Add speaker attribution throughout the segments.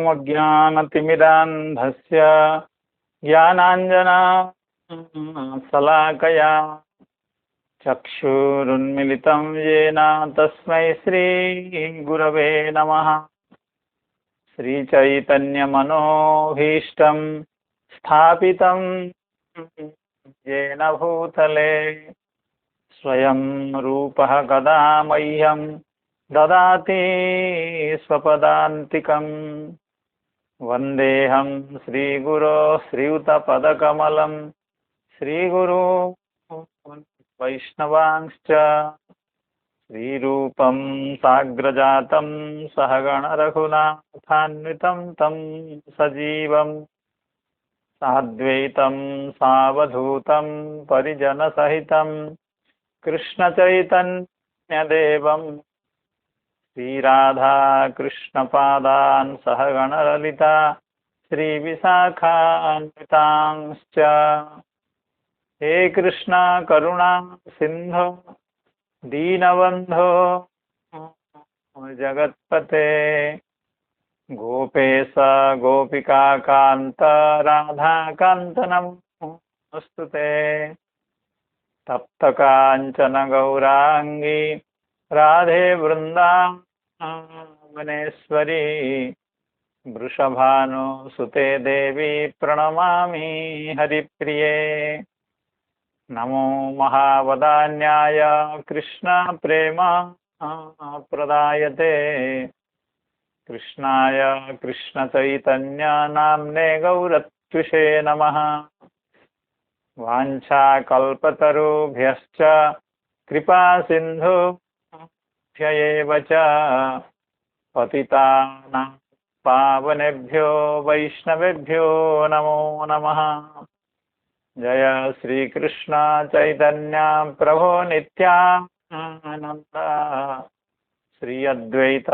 Speaker 1: अज्ञानतिमिरान्धस्य ज्ञानाञ्जनशलाकया चक्षुरुन्मिलितं येन तस्मै श्रीगुरवे नमः। श्रीचैतन्यमनोभीष्टं स्थापितं येन भूतले स्वयं रूपः कदा मह्यं ददाति स्वपदान्तिकम्। वन्देऽहं श्रीगुरो श्रीयुतपदकमलं श्रीगुरो वैष्णवांश्च श्रीरूपं साग्रजातं सहगणरघुनाथान्वितं तं सजीवं साद्वैतं सावधूतं परिजनसहितं कृष्णचैतन्यदेवं श्रीराधा कृष्णपादान् सहगणललिता श्रीविशाखान्वितांश्च। हे कृष्णा करुणा सिंधो दीनबंधो जगत्पते गोपेश गोपिकान्त राधाकान्त नमोस्तुते। तप्तकाञ्चन गौरांगी राधे वृंदावनेश्वरी वृषभानुसुते देवी प्रणमामि हरिप्रिये। नमो महावदान्याय कृष्ण प्रेम प्रदायते कृष्णाय कृष्ण चैतन्य नाम्ने गौरत्विषे नमः। वाञ्छाकल्पतरुभ्यश्च कृपा सिन्धुभ्यैव च पतितानां पावनेभ्यो वैष्णवेभ्यो नमो नमः। जय श्री कृष्ण चैतन्य प्रभो नित्यानंद श्री अद्वैत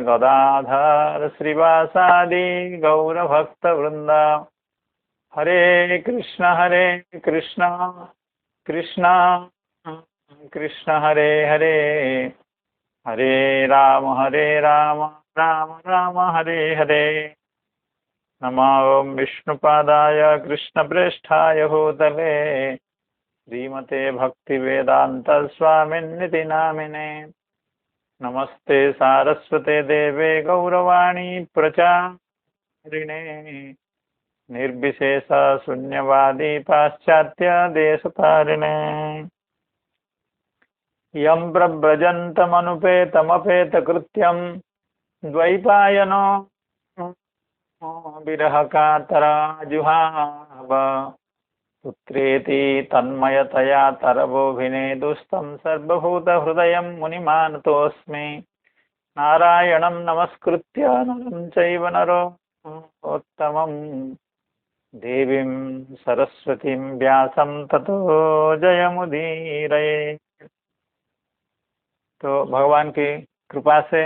Speaker 1: गदाधर श्रीवासादि गौरभक्तवृंद। हरे कृष्ण कृष्ण कृष्ण हरे हरे, हरे राम राम राम हरे हरे। नमो विष्णुपादाय कृष्णप्रेष्ठाय भूतले श्रीमते भक्तिवेदांत स्वामिन्निति नामिने। नमस्ते सारस्वते देवे गौरवाणी प्रचारिणे निर्विशेष शून्यवादी पाश्चात्य देशतारिणे। यं प्रव्रजन्तमनुपेतमपेतकृत्यं द्वैपायनो विरह कातरा जुहाव पुत्रेति तन्मयतया तरवोभिनेदुस्तं सर्वभूतहृदयं मुनिमानतोऽस्मि। नारायणं नमस्कृत्य नरं चैव नरोत्तमं देवीं सरस्वतीं व्यासं ततो जयमुदीरये। तो भगवान की कृपा से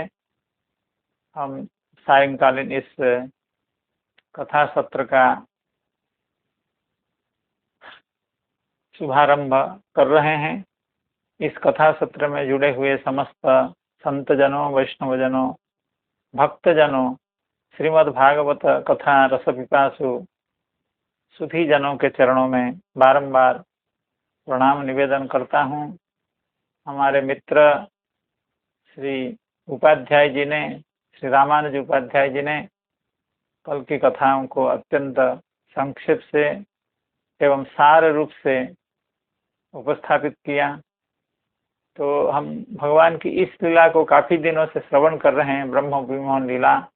Speaker 1: हम सायंकालीन इस कथा सत्र का शुभारंभ कर रहे हैं। इस कथा सत्र में जुड़े हुए समस्त संतजनों, वैष्णवजनों, भक्तजनों, श्रीमद् भागवत कथा रसपिपासु सुधी जनों के चरणों में बारंबार प्रणाम निवेदन करता हूँ। हमारे मित्र श्री उपाध्याय जी ने, श्री रामानुज उपाध्याय जी ने कल की कथाओं को अत्यंत संक्षेप से एवं सार रूप से उपस्थापित किया। तो हम भगवान की इस लीला को काफी दिनों से श्रवण कर रहे हैं, ब्रह्म विमोहन लीला,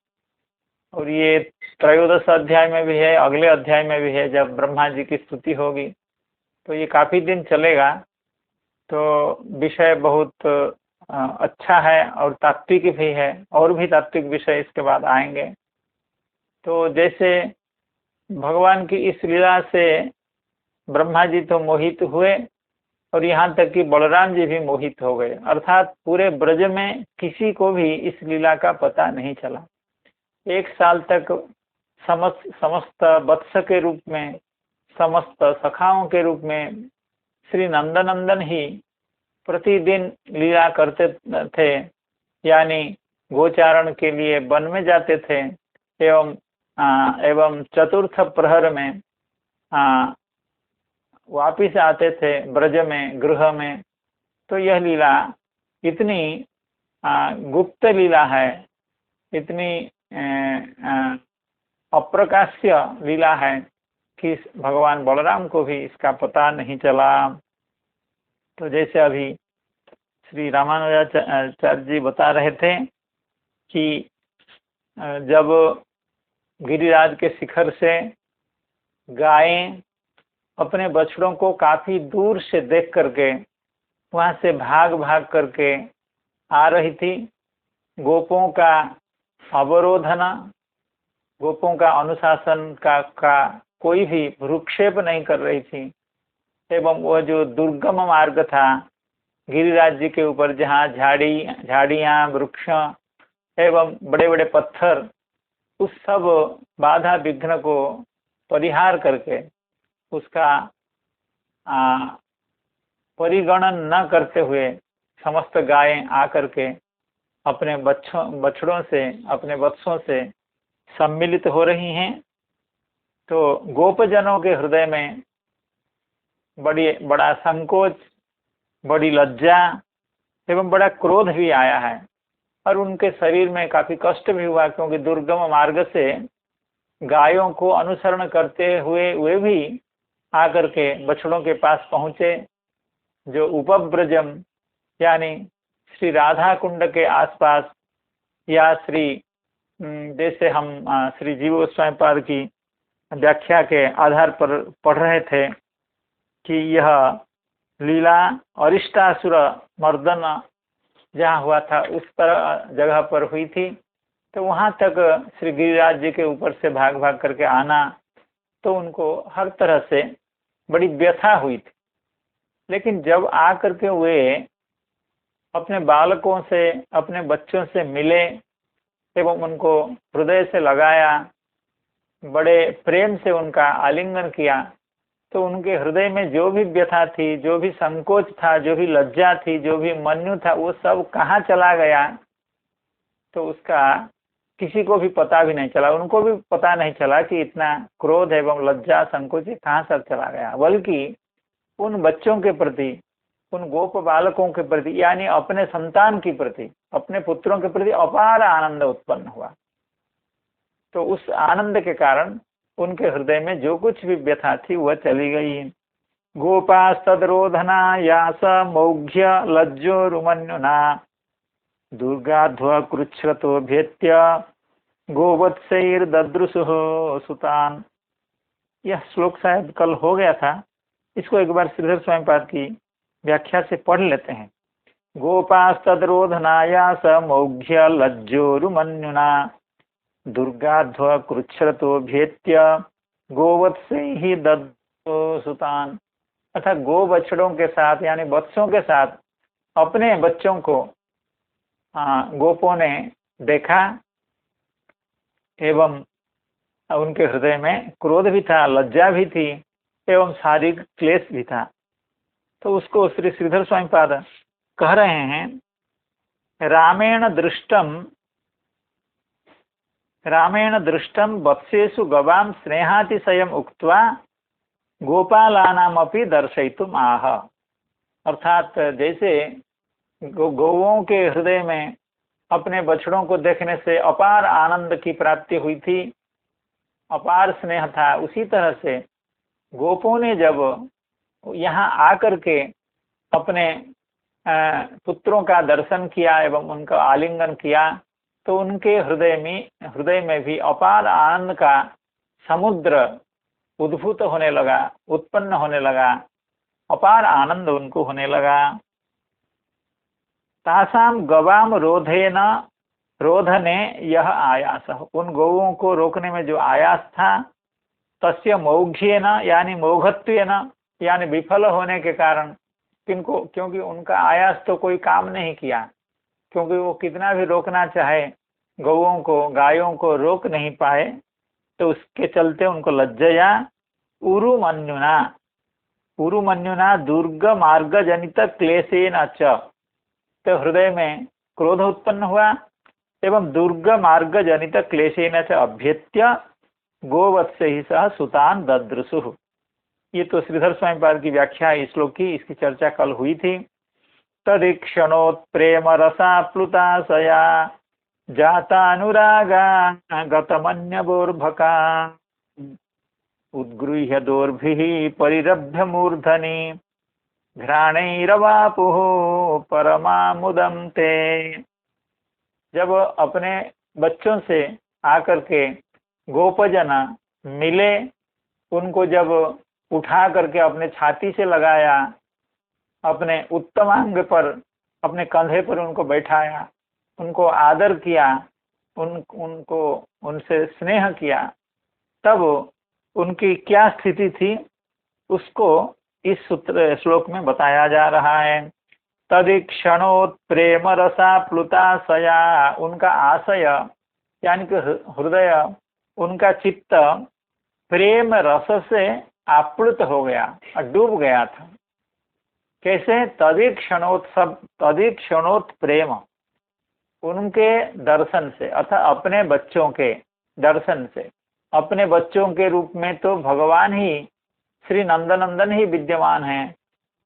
Speaker 1: और ये त्रयोदश अध्याय में भी है, अगले अध्याय में भी है। जब ब्रह्मा जी की स्तुति होगी तो ये काफी दिन चलेगा। तो विषय बहुत अच्छा है और तात्विक भी है, और भी तात्विक विषय इसके बाद आएंगे। तो जैसे भगवान की इस लीला से ब्रह्मा जी तो मोहित हुए और यहाँ तक कि बलराम जी भी मोहित हो गए, अर्थात पूरे ब्रज में किसी को भी इस लीला का पता नहीं चला। 1 साल तक समस्त वत्स के रूप में, समस्त सखाओं के रूप में श्री नंदनंदन ही प्रतिदिन लीला करते थे, यानी गोचारण के लिए वन में जाते थे एवं चतुर्थ प्रहर में वापिस आते थे ब्रज में, गृह में। तो यह लीला इतनी गुप्त लीला है, इतनी अप्रकाश्य लीला है कि भगवान बलराम को भी इसका पता नहीं चला। तो जैसे अभी श्री रामानुजाचार्य जी बता रहे थे कि जब गिरिराज के शिखर से गायें अपने बछड़ों को काफी दूर से देख करके वहां से भाग भाग करके आ रही थी, गोपों का अवरोधना, गोपों का अनुशासन का कोई भी भ्रूक्षेप नहीं कर रही थी, एवं वह जो दुर्गम मार्ग था गिरिराज जी के ऊपर, जहाँ झाड़ियाँ, वृक्ष एवं बड़े बड़े पत्थर, उस सब बाधा विघ्न को परिहार करके उसका परिगणन न करते हुए समस्त गायें आकर के अपने बछड़ों से, अपने वत्सों से सम्मिलित हो रही हैं। तो गोपजनों के हृदय में बड़ा संकोच, बड़ी लज्जा एवं बड़ा क्रोध भी आया है, और उनके शरीर में काफी कष्ट भी हुआ, क्योंकि दुर्गम मार्ग से गायों को अनुसरण करते हुए वे भी आकर के बछड़ों के पास पहुंचे, जो उपब्रजम यानी श्री राधा कुंड के आसपास, या जैसे हम श्री जीव गोस्वामी पाद की व्याख्या के आधार पर पढ़ रहे थे कि यह लीला अरिष्टासुर मर्दन जहाँ हुआ था उस तरह जगह पर हुई थी। तो वहाँ तक श्री गिरिराज जी के ऊपर से भाग भाग करके आना, तो उनको हर तरह से बड़ी व्यथा हुई थी। लेकिन जब आ करके वे अपने बालकों से, अपने बच्चों से मिले एवं उनको हृदय से लगाया, बड़े प्रेम से उनका आलिंगन किया, तो उनके हृदय में जो भी व्यथा थी, जो भी संकोच था, जो भी लज्जा थी, जो भी मन्यु था, वो सब कहाँ चला गया, तो उसका किसी को भी पता भी नहीं चला। उनको भी पता नहीं चला कि इतना क्रोध एवं लज्जा, संकोच कहाँ सब चला गया, बल्कि उन बच्चों के प्रति, उन गोप बालकों के प्रति, यानी अपने संतान के प्रति, अपने पुत्रों के प्रति अपार आनंद उत्पन्न हुआ। तो उस आनंद के कारण उनके हृदय में जो कुछ भी व्यथा थी वह चली गई। गोपास्तद्रोधना यास मौघ्य लज्जो रुमन्युना दुर्गाध्व कृच्छ्रतो भेत्य गोवत्सैर्ददृशुः सुतान। यह श्लोक शायद कल हो गया था, इसको एक बार श्रीधर स्वामी पाद की व्याख्या से पढ़ लेते हैं। गोपास्तद्रोधनाया स मौघ्य लज्जो रुमन्युना दुर्गाध्व कृच्छ्रतो भेत्य गोवत्सैः ददृशुः सुतान। अर्थात गो बछड़ों के साथ, यानी वत्सों के साथ अपने बच्चों को गोपों ने देखा, एवं उनके हृदय में क्रोध भी था, लज्जा भी थी, एवं शारीरिक क्लेश भी था। तो उसको श्री श्रीधर स्वामी पाद कह रहे हैं, रामेण दृष्टम वत्सेषु गवाम स्नेहातिशयम उक्त्वा गोपालानामपि दर्शयितुम आह। अर्थात जैसे गौओं के हृदय में अपने बछड़ों को देखने से अपार आनंद की प्राप्ति हुई थी, अपार स्नेह था, उसी तरह से गोपों ने जब यहाँ आकर के अपने पुत्रों का दर्शन किया एवं उनका आलिंगन किया, तो उनके हृदय में भी अपार आनंद का समुद्र उद्भूत होने लगा, उत्पन्न होने लगा, अपार आनंद उनको होने लगा। तासाम गवाम रोधने यह आयास, उन गौओं को रोकने में जो आयास था, तस्य मौघ्येन यानी मौघत्वेन यानी विफल होने के कारण, क्योंकि उनका आयास तो कोई काम नहीं किया, क्योंकि वो कितना भी रोकना चाहे गौओं को, गायों को रोक नहीं पाए, तो उसके चलते उनको लज्जया उरुमन्युना दुर्ग मार्ग जनित क्लेशेन च, तो हृदय में क्रोध उत्पन्न हुआ एवं दुर्ग मार्ग जनित क्लेशेन च अभ्यत्य गोवत्स ही सह सुतान ददृशु। ये तो श्रीधर स्वामी पाद की व्याख्या है इस श्लोक की, इसकी चर्चा कल हुई थी। तदीक्षणोत्प्रेम रसाप्लुता सया जातानुरागा गतमन्यबोर्भका उद्गृह्य दोर्भिः परिरभ्य मूर्धनि घ्राणैरवापुः परमामुदं ते। जब अपने बच्चों से आकर के गोपजना मिले, उनको जब उठा करके अपने छाती से लगाया, अपने उत्तमांग पर, अपने कंधे पर उनको बैठाया, उनको आदर किया, उनको उनसे स्नेह किया, तब उनकी क्या स्थिति थी उसको इस सूत्र श्लोक में बताया जा रहा है। तदीक्षणोत्प्रेम रसाप्लुता सया, उनका आशय यानी कि हृदय, उनका चित्त प्रेम रस से आप्लुत हो गया और डूब गया था। कैसे? तदीक्षणोत प्रेम, उनके दर्शन से, अर्थात अपने बच्चों के दर्शन से। अपने बच्चों के रूप में तो भगवान ही, श्री नंदनंदन ही विद्यमान है,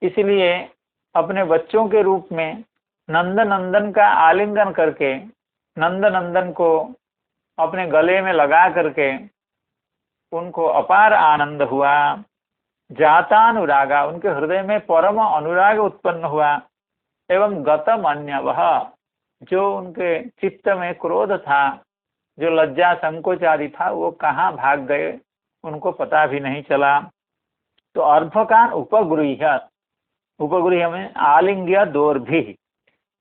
Speaker 1: इसलिए अपने बच्चों के रूप में नंदनंदन का आलिंगन करके, नंदनंदन को अपने गले में लगा करके उनको अपार आनंद हुआ। जातानुरागा, उनके हृदय में परम अनुराग उत्पन्न हुआ। एवं गतम अन्य, वह जो उनके चित्त में क्रोध था, जो लज्जा संकोच आदि था, वो कहाँ भाग गए उनको पता भी नहीं चला। तो अर्भकान उपगृह्य, उपगृह्य में आलिंग्य दोर्भि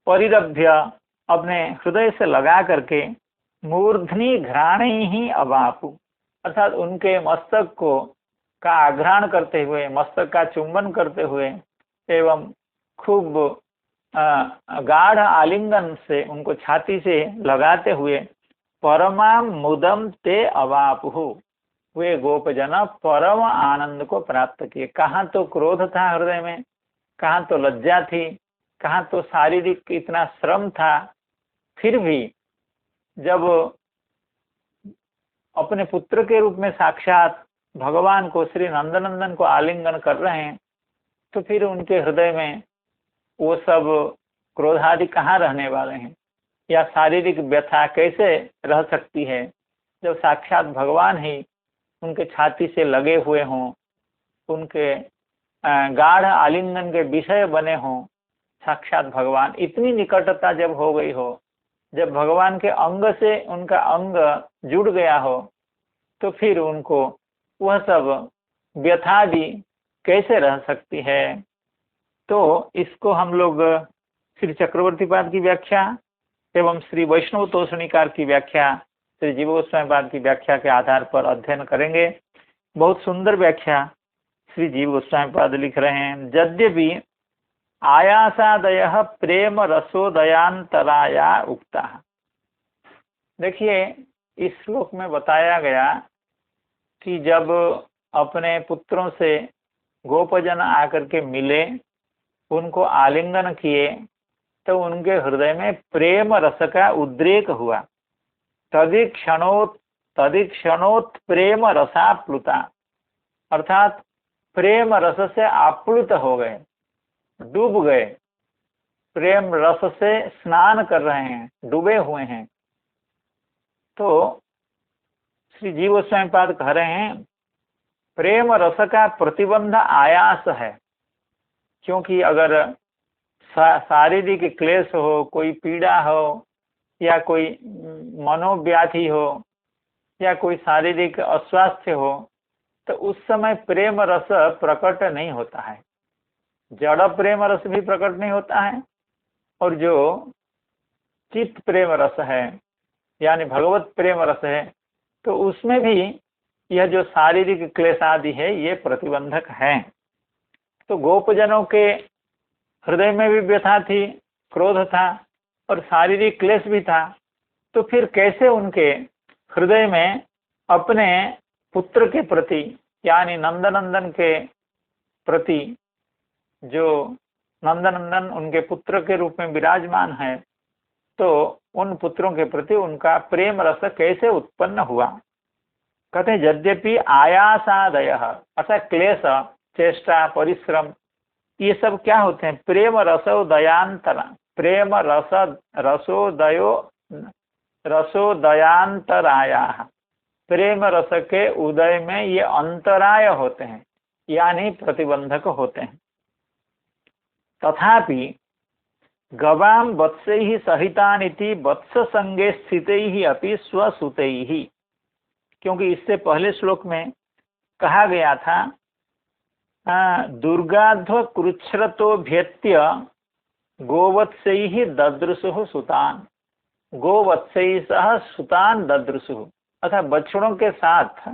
Speaker 1: परिरभ्य, अपने हृदय से लगा करके मूर्धनि घ्राणे ही अवापु, अर्थात उनके मस्तक को का आघ्राण करते हुए, मस्तक का चुंबन करते हुए एवं खूब गाढ़ आलिंगन से उनको छाती से लगाते हुए परमाम मुदम ते अवापुहु, वे गोपजना परम आनंद को प्राप्त किए। कहाँ तो क्रोध था हृदय में, कहाँ तो लज्जा थी, कहाँ तो शारीरिक इतना श्रम था, फिर भी जब अपने पुत्र के रूप में साक्षात भगवान को, श्री नंदनंदन को आलिंगन कर रहे हैं, तो फिर उनके हृदय में वो सब क्रोधादि कहाँ रहने वाले हैं, या शारीरिक व्यथा कैसे रह सकती है जब साक्षात भगवान ही उनके छाती से लगे हुए हों, उनके गाढ़ आलिंगन के विषय बने हों। साक्षात भगवान, इतनी निकटता जब हो गई हो, जब भगवान के अंग से उनका अंग जुड़ गया हो, तो फिर उनको वह सब व्यथादि कैसे रह सकती है। तो इसको हम लोग श्री चक्रवर्ती पाद की व्याख्या एवं श्री वैष्णव तोषणीकार की व्याख्या, श्री जीव गोस्वामी पाद की व्याख्या के आधार पर अध्ययन करेंगे। बहुत सुंदर व्याख्या श्री जीव गोस्वामी पाद लिख रहे हैं। यद्यपि आयासादय प्रेम रसोदयांतराया उक्ता। देखिए, इस श्लोक में बताया गया कि जब अपने पुत्रों से गोपजन आकर के मिले, उनको आलिंगन किए, तो उनके हृदय में प्रेम रस का उद्रेक हुआ। तदीक्षणोत प्रेम रसाप्लुता, अर्थात प्रेम रस से आप्लुत हो गए, डूब गए, प्रेम रस से स्नान कर रहे हैं, डूबे हुए हैं। तो श्री जीव गोस्वामी पाद कह रहे हैं प्रेम रस का प्रतिबंध आयास है, क्योंकि अगर शारीरिक क्लेश हो, कोई पीड़ा हो, या कोई मनोव्याधि हो, या कोई शारीरिक अस्वास्थ्य हो, तो उस समय प्रेम रस प्रकट नहीं होता है। जड़ प्रेम रस भी प्रकट नहीं होता है, और जो चित्त प्रेम रस है यानी भगवत प्रेम रस है, तो उसमें भी यह जो शारीरिक क्लेश आदि है ये प्रतिबंधक है। तो गोपजनों के हृदय में भी व्यथा थी, क्रोध था और शारीरिक क्लेश भी था, तो फिर कैसे उनके हृदय में अपने पुत्र के प्रति यानी नंदनंदन के प्रति, जो नंदनंदन उनके पुत्र के रूप में विराजमान है, तो उन पुत्रों के प्रति उनका प्रेम रस कैसे उत्पन्न हुआ। कहते हैं यद्यपि आयासादय अर्थात क्लेश, चेष्टा, परिश्रम, ये सब क्या होते हैं, प्रेम रसोदयांतर, प्रेम रस रसोदयो रसोदयांतराया, प्रेम रस के उदय में ये अंतराय होते हैं, यानी प्रतिबंधक होते हैं। तथापि गवाम वत्सैः सहितानिति वत्स संगे स्थितैः अपि स्वसुतैः, क्योंकि इससे पहले श्लोक में कहा गया था दुर्गाध्व कृच्छ्रतो भेत्य गोवत्सैः ददृशुः सुतान, गोवत्सैः सह सुतान ददृशुः, अर्थात बछड़ों के साथ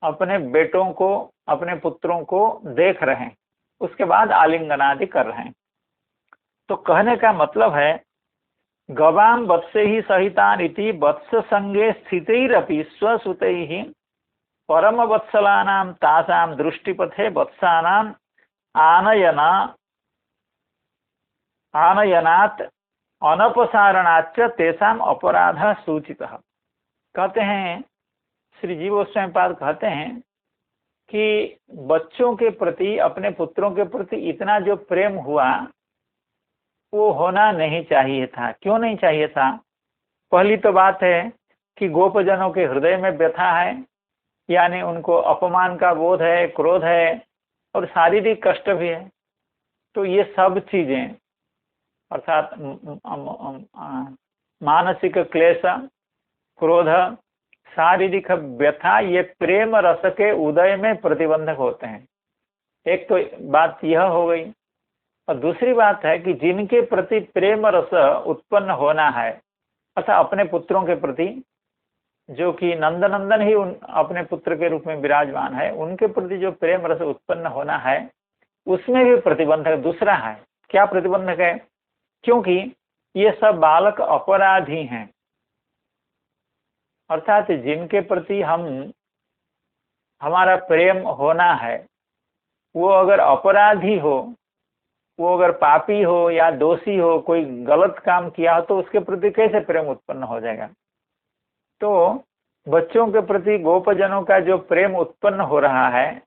Speaker 1: अपने बेटों को, अपने पुत्रों को देख रहे हैं, उसके बाद आलिंगनादि कर रहे हैं। तो कहने का मतलब है गवाम वत्सैः सहितान इति वत्स संगे स्थितैरपि स्वसुतैः परम वत्सलानां तासां दृष्टिपथे वत्सानां आनयनात् अनपसारणाच्च तेषां अपराधः सूचितः। कहते हैं श्री जीव गोस्वामी पाद कहते हैं कि बच्चों के प्रति, अपने पुत्रों के प्रति इतना जो प्रेम हुआ वो होना नहीं चाहिए था। क्यों नहीं चाहिए था? पहली तो बात है कि गोपजनों के हृदय में व्यथा है, यानी उनको अपमान का बोध है, क्रोध है और शारीरिक कष्ट भी है। तो ये सब चीजें अर्थात मानसिक क्लेश, क्रोध, शारीरिक व्यथा, ये प्रेम रस के उदय में प्रतिबंधक होते हैं। एक तो बात यह हो गई, और दूसरी बात है कि जिनके प्रति प्रेम रस उत्पन्न होना है, अर्थात अपने पुत्रों के प्रति, जो कि नंदनंदन ही अपने पुत्र के रूप में विराजमान है, उनके प्रति जो प्रेम रस उत्पन्न होना है उसमें भी प्रतिबंधक दूसरा है। क्या प्रतिबंधक है? क्योंकि ये सब बालक अपराधी हैं, अर्थात जिनके प्रति हमारा प्रेम होना है वो अगर अपराधी हो, वो अगर पापी हो या दोषी हो, कोई गलत काम किया हो, तो उसके प्रति कैसे प्रेम उत्पन्न हो जाएगा। तो बच्चों के प्रति गोपजनों का जो प्रेम उत्पन्न हो रहा है,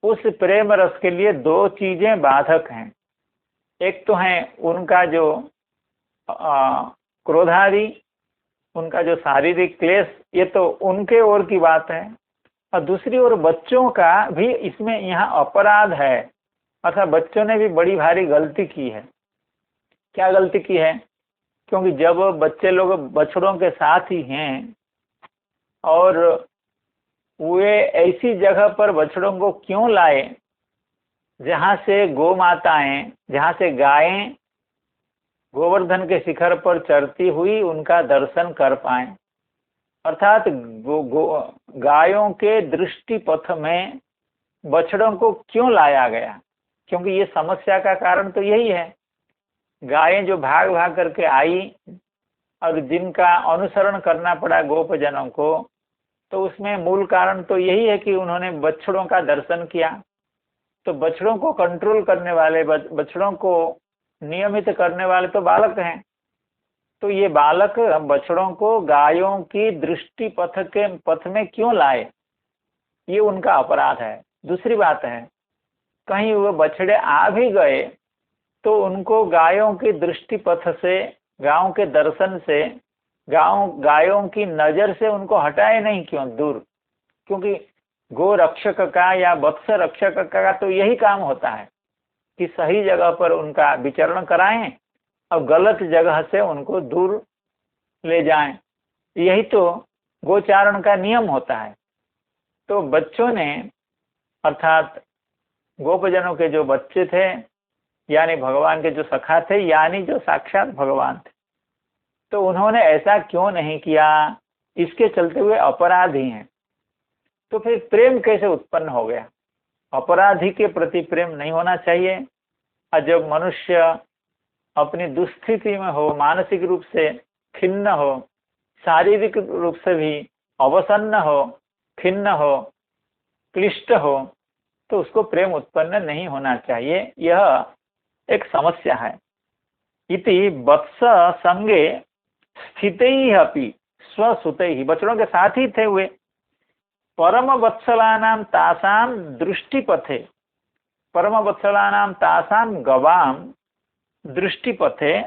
Speaker 1: उस प्रेम रस के लिए दो चीजें बाधक हैं। एक तो है उनका जो क्रोधादि, उनका जो शारीरिक क्लेश, ये तो उनके ओर की बात है, और दूसरी ओर बच्चों का भी इसमें यहाँ अपराध है, अर्थात बच्चों ने भी बड़ी भारी गलती की है। क्या गलती की है? क्योंकि जब बच्चे लोग बछड़ों के साथ ही हैं और वे ऐसी जगह पर बछड़ों को क्यों लाए जहाँ से गौ माताएं, जहाँ से गायें गोवर्धन के शिखर पर चरती हुई उनका दर्शन कर पाए, अर्थात गायों के दृष्टि पथ में बछड़ों को क्यों लाया गया? क्योंकि ये समस्या का कारण तो यही है। गायें जो भाग भाग करके आई और जिनका अनुसरण करना पड़ा गोपजनों को, तो उसमें मूल कारण तो यही है कि उन्होंने बछड़ों का दर्शन किया। तो बछड़ों को कंट्रोल करने वाले, बछड़ों को नियमित करने वाले तो बालक हैं। तो ये बालक बछड़ों को गायों की दृष्टि पथ में क्यों लाए, ये उनका अपराध है। दूसरी बात है, कहीं वो बछड़े आ भी गए तो उनको गायों की दृष्टि पथ से, गायों के दर्शन से, गायों की नजर से उनको हटाए नहीं क्यों दूर? क्योंकि गो रक्षक का या वत्स रक्षक का तो यही काम होता है कि सही जगह पर उनका विचरण कराएं और गलत जगह से उनको दूर ले जाएं। यही तो गोचारण का नियम होता है। तो बच्चों ने, अर्थात गोपजनों के जो बच्चे थे, यानी भगवान के जो सखा थे, यानी जो साक्षात भगवान थे, तो उन्होंने ऐसा क्यों नहीं किया? इसके चलते हुए अपराधी हैं। तो फिर प्रेम कैसे उत्पन्न हो गया? अपराधी के प्रति प्रेम नहीं होना चाहिए। और जब मनुष्य अपनी दुस्थिति में हो, मानसिक रूप से खिन्न हो, शारीरिक रूप से भी अवसन्न हो, खिन्न हो, क्लिष्ट हो, तो उसको प्रेम उत्पन्न नहीं होना चाहिए। यह एक समस्या है। इति वत्स संगे स्थित ही अपि स्वसुत ही, बछड़ों के साथ ही थे हुए। परम वत्सलानाम तासाम दृष्टिपथे, परम वत्सलानाम तासाम गवाम दृष्टिपथे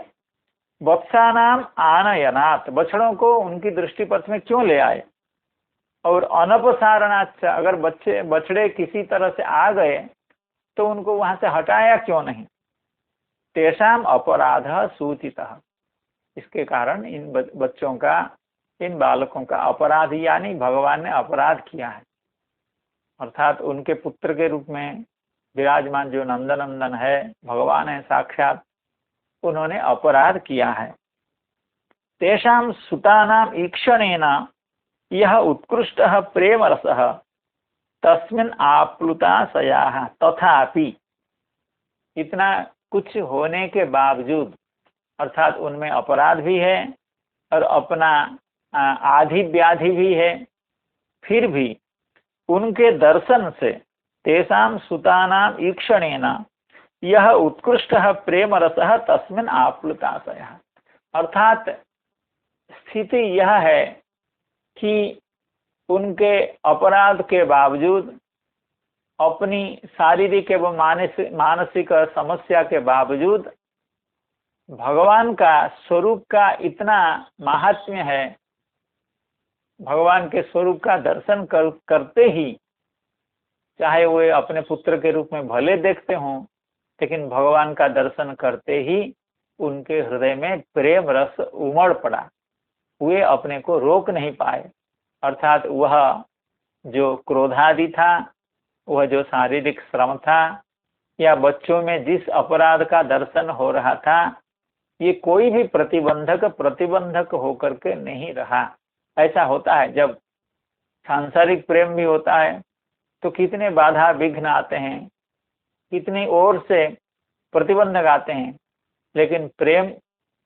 Speaker 1: वत्सानाम आनयनात्, बछड़ों को उनकी दृष्टिपथ में क्यों ले आए। और अनपसारणाच्च, अगर बछड़े किसी तरह से आ गए तो उनको वहां से हटाया क्यों नहीं। तेषाम अपराध सूचितः, इसके कारण इन बच्चों का, इन बालकों का अपराध, यानी भगवान ने अपराध किया है। अर्थात उनके पुत्र के रूप में विराजमान जो नंदनंदन है, भगवान है साक्षात, उन्होंने अपराध किया है। तेषाम सुतानाम ईक्षणेन यह उत्कृष्ट प्रेम रसः तस्मिन् आप्लुताशयाः तथापि, इतना कुछ होने के बावजूद, अर्थात उनमें अपराध भी है और अपना आधि व्याधि भी है, फिर भी उनके दर्शन से, तेषां सुतानां ईक्षणेन यह उत्कृष्ट प्रेम रसः तस्मिन् आप्लुताशयः, अर्थात स्थिति यह है कि उनके अपराध के बावजूद, अपनी शारीरिक एवं मानसिक समस्या के बावजूद, भगवान का स्वरूप का इतना महात्म्य है, भगवान के स्वरूप का दर्शन करते ही, चाहे वे अपने पुत्र के रूप में भले देखते हों, लेकिन भगवान का दर्शन करते ही उनके हृदय में प्रेम रस उमड़ पड़ा, वे अपने को रोक नहीं पाए। अर्थात वह जो क्रोधादि था, वह जो शारीरिक श्रम था, या बच्चों में जिस अपराध का दर्शन हो रहा था, ये कोई भी प्रतिबंधक होकर के नहीं रहा। ऐसा होता है जब सांसारिक प्रेम भी होता है तो कितने बाधा विघ्न आते हैं, कितनी ओर से प्रतिबंधक आते हैं, लेकिन प्रेम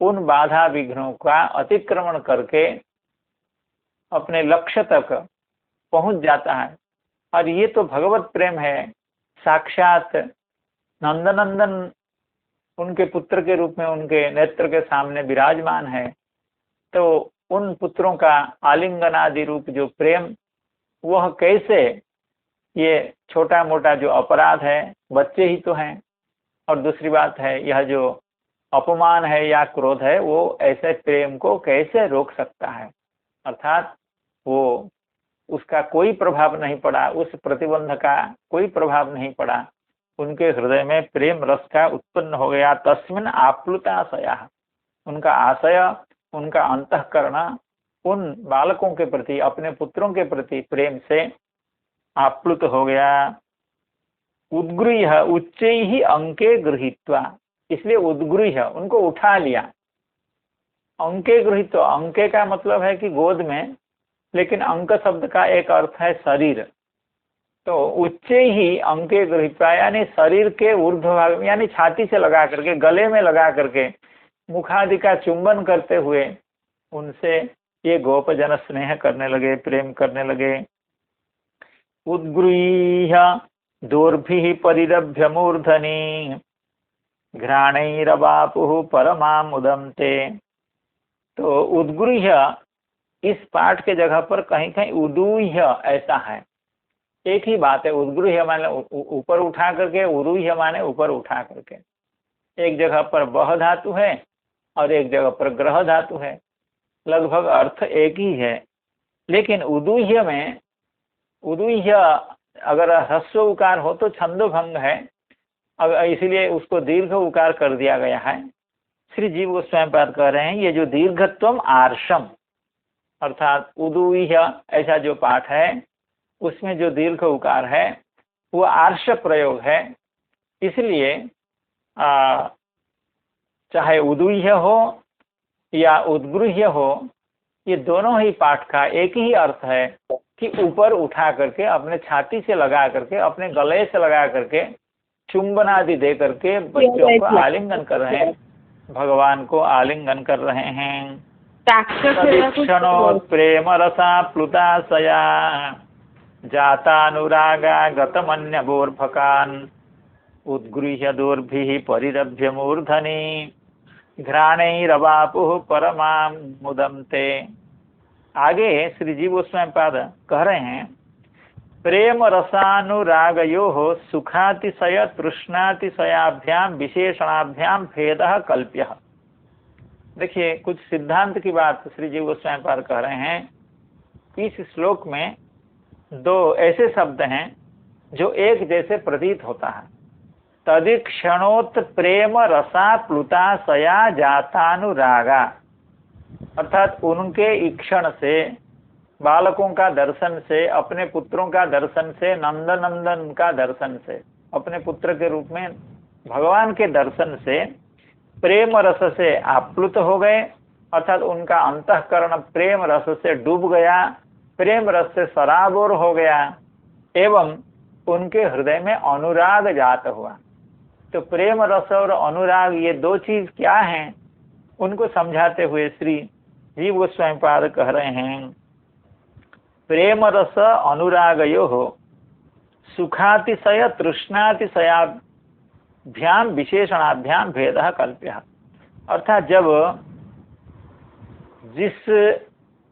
Speaker 1: उन बाधा विघ्नों का अतिक्रमण करके अपने लक्ष्य तक पहुंच जाता है। और ये तो भगवत प्रेम है, साक्षात नंदनंदन उनके पुत्र के रूप में उनके नेत्र के सामने विराजमान है, तो उन पुत्रों का आलिंगनादि रूप जो प्रेम, वह कैसे ये छोटा मोटा जो अपराध है, बच्चे ही तो हैं, और दूसरी बात है यह जो अपमान है या क्रोध है, वो ऐसे प्रेम को कैसे रोक सकता है। अर्थात वो, उसका कोई प्रभाव नहीं पड़ा, उस प्रतिबंध का कोई प्रभाव नहीं पड़ा, उनके हृदय में प्रेम रस का उत्पन्न हो गया। तस्मिन् आप्लुताशयः, उनका आशय, उनका अंतःकरण उन बालकों के प्रति, अपने पुत्रों के प्रति प्रेम से आप्लुत हो गया। उद्गृह्य उच्चैः अंके गृहीत्वा, इसलिए उद्गृह्य, उनको उठा लिया। अंके गृहीत्वा, अंके का मतलब है कि गोद में, लेकिन अंक शब्द का एक अर्थ है शरीर। तो उच्चे ही अंके गृहीत्वा, यानी शरीर के ऊर्ध्व भाग, यानी छाती से लगा करके, गले में लगा करके, मुखादि का चुंबन करते हुए उनसे ये गोपजन स्नेह करने लगे, प्रेम करने लगे। उद्गृह्य दोर्भिः परिरभ्य मूर्धनि घ्राणैरवापुः परमाम् उदन्ते। तो उद्गृह्य, इस पाठ के जगह पर कहीं कहीं उदूह्य ऐसा है, एक ही बात है। उद्गृह्य माने ऊपर उठा करके, उदूह्य माने ऊपर उठा करके। एक जगह पर बह धातु है और एक जगह पर ग्रह धातु है, लगभग अर्थ एक ही है। लेकिन उदूह्य में, उदूह्य अगर ह्रस्व उकार हो तो छंदोभंग है, इसीलिए उसको दीर्घ उकार कर दिया गया है। श्री जीव गोस्वामी पाद कह रहे हैं, ये जो दीर्घत्वम आर्षम, अर्थात उदूह्य ऐसा जो पाठ है, उसमें जो दीर्घ उकार है वो आर्ष प्रयोग है। इसलिए चाहे उदूह्य हो या उद्गृह्य हो, ये दोनों ही पाठ का एक ही अर्थ है कि ऊपर उठा करके, अपने छाती से लगा करके, अपने गले से लगा करके, चुंबन आदि दे करके बच्चों को आलिंगन कर रहे हैं, भगवान को आलिंगन कर रहे हैं। प्रेम रसा प्लुताशया जातानुरागा गतमन्यभोर्भकान् उद्गृह्य दोर्भिः परिरभ्य मूर्धनि घ्राणैरवापुः परमां मुदन्ते। आगे श्री जीव गोस्वामी पाद कह रहे हैं, प्रेम रसानुरागयोः सुखातिशय तृष्णातिशयाभ्याम विशेषणाभ्याम भेदः कल्प्यः। देखिए, कुछ सिद्धांत की बात श्री जीव गोस्वामी पाद कह रहे हैं। इस श्लोक में दो ऐसे शब्द हैं जो एक जैसे प्रतीत होता है। तदिक्षणोत प्रेम रसा प्लुताशया जातानुरागा, अर्थात उनके ईक्षण से, बालकों का दर्शन से, अपने पुत्रों का दर्शन से, नंदन का दर्शन से, अपने पुत्र के रूप में भगवान के दर्शन से प्रेम रस से आप्लुत हो गए, अर्थात उनका अंतःकरण प्रेम रस से डूब गया, प्रेम रस से सराबोर हो गया, एवं उनके हृदय में अनुराग जात हुआ। तो प्रेम रस और अनुराग ये दो चीज क्या हैं, उनको समझाते हुए श्री जीव गोस्वामी पाद कह रहे हैं, प्रेम रस अनुरागयोः सुखातिशय तृष्णातिशयाभ्याम विशेषणाभ्याम भेदः कल्प्यः। अर्थात जब जिस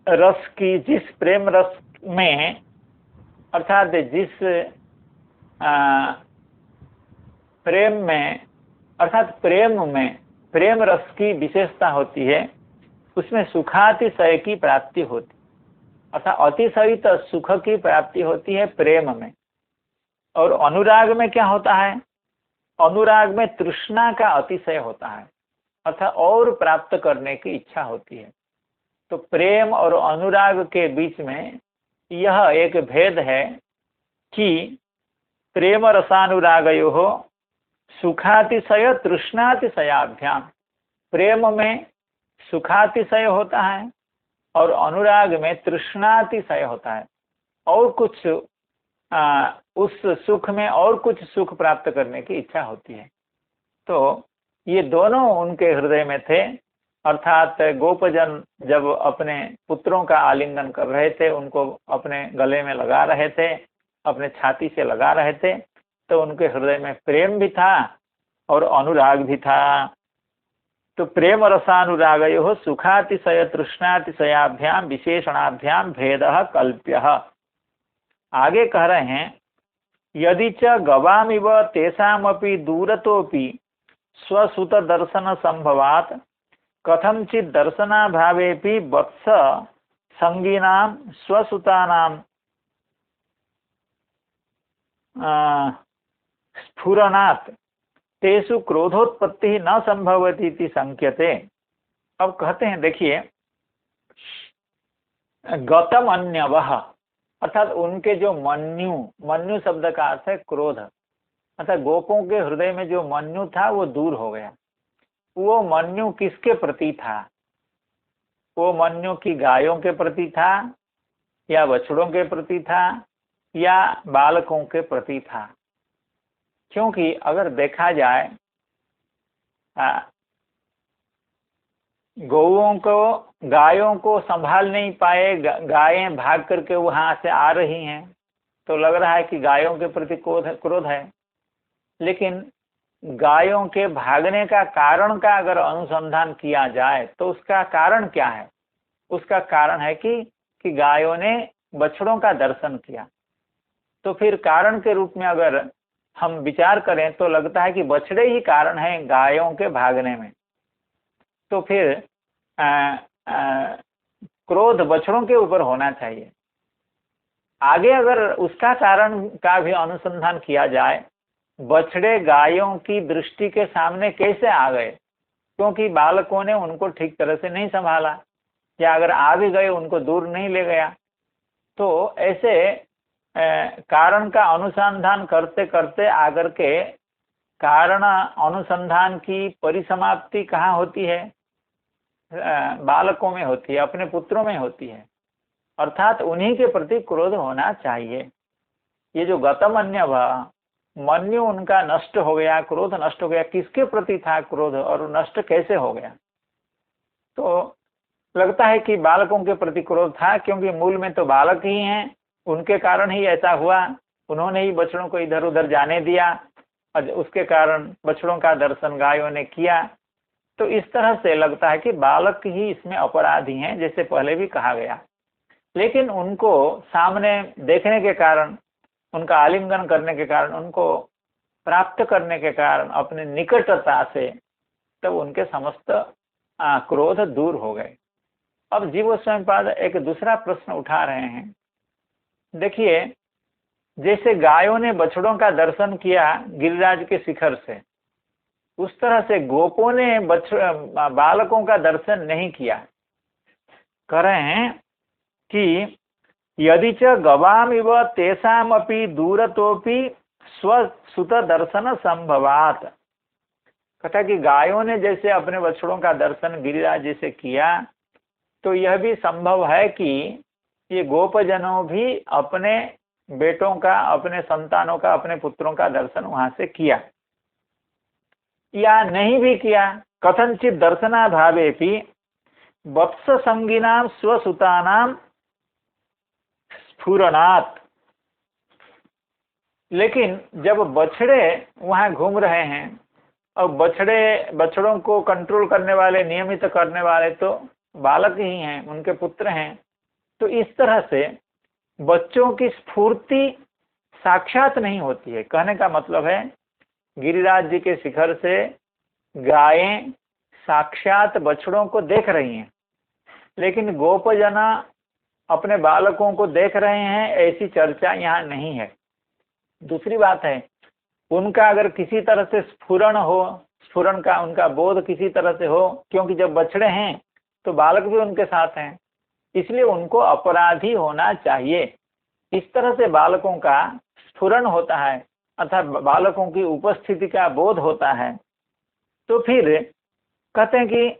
Speaker 1: रस की, जिस प्रेम रस में, अर्थात जिस प्रेम में, अर्थात प्रेम में प्रेम रस की विशेषता होती है, उसमें सुखातिशय की प्राप्ति होती, अर्थात अतिशयित सुख की प्राप्ति होती है प्रेम में। और अनुराग में क्या होता है? अनुराग में तृष्णा का अतिशय होता है, अर्थात और प्राप्त करने की इच्छा होती है। तो प्रेम और अनुराग के बीच में यह एक भेद है कि प्रेम रसानुरागयोः सुखातिशय तृष्णातिशयाभ्याम, प्रेम में सुखातिशय होता है और अनुराग में तृष्णातिशय होता है, और कुछ उस सुख में और कुछ सुख प्राप्त करने की इच्छा होती है। तो ये दोनों उनके हृदय में थे, अर्थात गोपजन जब अपने पुत्रों का आलिंगन कर रहे थे, उनको अपने गले में लगा रहे थे, अपने छाती से लगा रहे थे, तो उनके हृदय में प्रेम भी था और अनुराग भी था। तो प्रेम रसानुरागयोः सुखातिशय तृष्णातिशयाभ्याम विशेषणाभ्याम भेदः कल्प्यः। आगे कह रहे हैं, यदि च गवामिव तेषामपि दूरतोपि स्वसुत दर्शन संभवात् कथंचित् दर्शनाभावेपि वत्स संगीनां स्वसुतानां स्फुरणात् तेषु क्रोधोत्पत्ति न संभवती इति संख्यते। अब कहते हैं, देखिए, गतम अन्यवः, अर्थात उनके जो मन्यु, मन्यु शब्द का अर्थ है क्रोध, अर्थात गोपों के हृदय में जो मन्यु था वो दूर हो गया। वो मन्यु किसके प्रति था? वो मन्यु की गायों के प्रति था, या बछड़ों के प्रति था, या बालकों के प्रति था? क्योंकि अगर देखा जाए, गौओं को, गायों को संभाल नहीं पाए, गायें भाग करके वहां से आ रही हैं, तो लग रहा है कि गायों के प्रति क्रोध है। लेकिन गायों के भागने का कारण का अगर अनुसंधान किया जाए तो उसका कारण क्या है? उसका कारण है कि गायों ने बछड़ों का दर्शन किया। तो फिर कारण के रूप में अगर हम विचार करें तो लगता है कि बछड़े ही कारण हैं गायों के भागने में। तो फिर क्रोध बछड़ों के ऊपर होना चाहिए। आगे अगर उसका कारण का भी अनुसंधान किया जाए, बछड़े गायों की दृष्टि के सामने कैसे आ गए? क्योंकि बालकों ने उनको ठीक तरह से नहीं संभाला, या अगर आ भी गए उनको दूर नहीं ले गया। तो ऐसे कारण का अनुसंधान करते करते आकर के कारण अनुसंधान की परिसमाप्ति कहाँ होती है? बालकों में होती है, अपने पुत्रों में होती है, अर्थात उन्हीं के प्रति क्रोध होना चाहिए। ये जो गतम अन्यवः, मन्यु उनका नष्ट हो गया, क्रोध नष्ट हो गया। किसके प्रति था क्रोध और नष्ट कैसे हो गया? तो लगता है कि बालकों के प्रति क्रोध था, क्योंकि मूल में तो बालक ही हैं, उनके कारण ही ऐसा हुआ। उन्होंने ही बछड़ों को इधर उधर जाने दिया और उसके कारण बछड़ों का दर्शन गायों ने किया। तो इस तरह से लगता है कि बालक ही इसमें अपराधी हैं, जैसे पहले भी कहा गया। लेकिन उनको सामने देखने के कारण, उनका आलिंगन करने के कारण, उनको प्राप्त करने के कारण, अपने निकटता से तब उनके समस्त क्रोध दूर हो गए। अब जीव गोस्वामी पाद एक दूसरा प्रश्न उठा रहे हैं। देखिए, जैसे गायों ने बछड़ों का दर्शन किया गिरिराज के शिखर से, उस तरह से गोपों ने बालकों का दर्शन नहीं किया। कह रहे हैं कि यदि च गवाम इव तेषाम अपि दूरतोपि स्वसुत दर्शन संभवात। कहता कि गायों ने जैसे अपने बछड़ों का दर्शन गिरिराज जी से किया, तो यह भी संभव है कि ये गोपजनों भी अपने बेटों का, अपने संतानों का, अपने पुत्रों का दर्शन वहां से किया या नहीं भी किया। कथनचित दर्शनाभावेपि वत्स संगिनाम स्वसुतानाम स्फुरणात्। लेकिन जब बछड़े वहां घूम रहे हैं और बछड़ों को कंट्रोल करने वाले, नियमित करने वाले तो बालक ही हैं, उनके पुत्र हैं। तो इस तरह से बच्चों की स्फूर्ति साक्षात नहीं होती है। कहने का मतलब है, गिरिराज जी के शिखर से गायें साक्षात बछड़ों को देख रही हैं, लेकिन गोपजना अपने बालकों को देख रहे हैं, ऐसी चर्चा यहाँ नहीं है। दूसरी बात है, उनका अगर किसी तरह से स्फुरण हो, स्फुरण का उनका बोध किसी तरह से हो, क्योंकि जब बछड़े हैं तो बालक भी उनके साथ हैं, इसलिए उनको अपराधी होना चाहिए। इस तरह से बालकों का स्फुरण होता है, अर्थात बालकों की उपस्थिति का बोध होता है। तो फिर कहते हैं कि